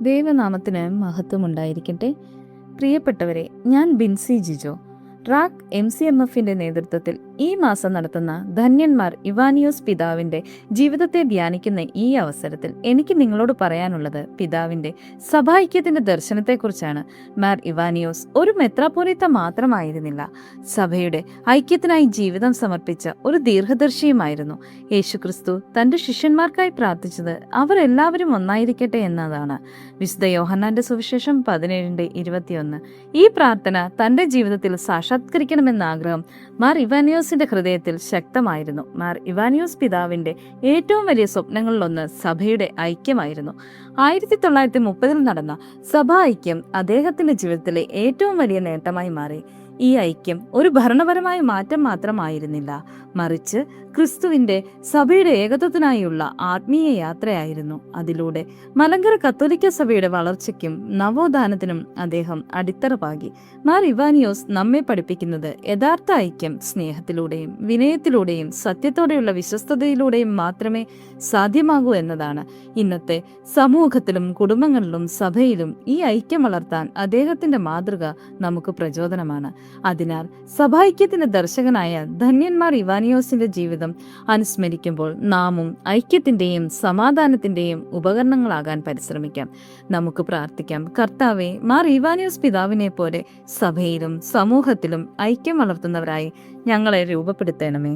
ദൈവനാമത്തിന് മഹത്വമുണ്ടായിരിക്കട്ടെ. പ്രിയപ്പെട്ടവരെ, ഞാൻ ബിൻസി ജിജോ. ട്രാക്ക് MCMFന്റെ നേതൃത്വത്തിൽ ഈ മാസം നടത്തുന്ന ധന്യന്മാർ ഇവാനിയോസ് പിതാവിന്റെ ജീവിതത്തെ ധ്യാനിക്കുന്ന ഈ അവസരത്തിൽ എനിക്ക് നിങ്ങളോട് പറയാനുള്ളത് പിതാവിന്റെ സഭാഐക്യത്തിന്റെ ദർശനത്തെക്കുറിച്ചാണ്. മാർ ഇവാനിയോസ് ഒരു മെത്രാപ്പോലീത്ത മാത്രമായിരുന്നില്ല, സഭയുടെ ഐക്യത്തിനായി ജീവിതം സമർപ്പിച്ച ഒരു ദീർഘദർശിയുമായിരുന്നു. യേശുക്രിസ്തു തന്റെ ശിഷ്യന്മാർക്കായി പ്രാർത്ഥിച്ചത് അവർ എല്ലാവരും ഒന്നായിരിക്കട്ടെ എന്നതാണ്. വിശുദ്ധ യോഹന്നാന്റെ സുവിശേഷം 17:21. ഈ പ്രാർത്ഥന തന്റെ ജീവിതത്തിൽ സാക്ഷാത്കരിക്കണമെന്ന ആഗ്രഹം മാർ ഇവാനിയോസിന്റെ ഹൃദയത്തിൽ ശക്തമായിരുന്നു. മാർ ഇവാനിയോസ് പിതാവിന്റെ ഏറ്റവും വലിയ സ്വപ്നങ്ങളിലൊന്ന് സഭയുടെ ഐക്യമായിരുന്നു. 1930 നടന്ന സഭാ ഐക്യം അദ്ദേഹത്തിന്റെ ജീവിതത്തിലെ ഏറ്റവും വലിയ നേട്ടമായി മാറി. ഈ ഐക്യം ഒരു ഭരണപരമായ മാറ്റം മാത്രമായിരുന്നില്ല, മറിച്ച് ക്രിസ്തുവിന്റെ സഭയുടെ ഏകത്വത്തിനായുള്ള ആത്മീയ യാത്രയായിരുന്നു. അതിലൂടെ മലങ്കര കത്തോലിക്ക സഭയുടെ വളർച്ചയ്ക്കും നവോത്ഥാനത്തിനും അദ്ദേഹം അടിത്തറ പാകി. മാർ ഇവാനിയോസ് നമ്മെ പഠിപ്പിക്കുന്നത് യഥാർത്ഥ ഐക്യം സ്നേഹത്തിലൂടെയും വിനയത്തിലൂടെയും സത്യത്തോടെയുള്ള വിശ്വസ്തതയിലൂടെയും മാത്രമേ സാധ്യമാകൂ എന്നതാണ്. ഇന്നത്തെ സമൂഹത്തിലും കുടുംബങ്ങളിലും സഭയിലും ഈ ഐക്യം വളർത്താൻ അദ്ദേഹത്തിന്റെ മാതൃക നമുക്ക് പ്രചോദനമാണ്. അതിനാൽ സഭാഐക്യത്തിന്റെ ദർശകനായ ധന്യന്മാർ ഇവാനിയോസിന്റെ ജീവിതം അനുസ്മരിക്കുമ്പോൾ നാമും ഐക്യത്തിന്റെയും സമാധാനത്തിന്റെയും ഉപകരണങ്ങളാകാൻ പരിശ്രമിക്കാം. നമുക്ക് പ്രാർത്ഥിക്കാം. കർത്താവേ, മാർ ഇവാനിയോസ് പിതാവിനെ പോലെ സഭയിലും സമൂഹത്തിലും ഐക്യം വളർത്തുന്നവരായി ഞങ്ങളെ രൂപപ്പെടുത്തണമേ.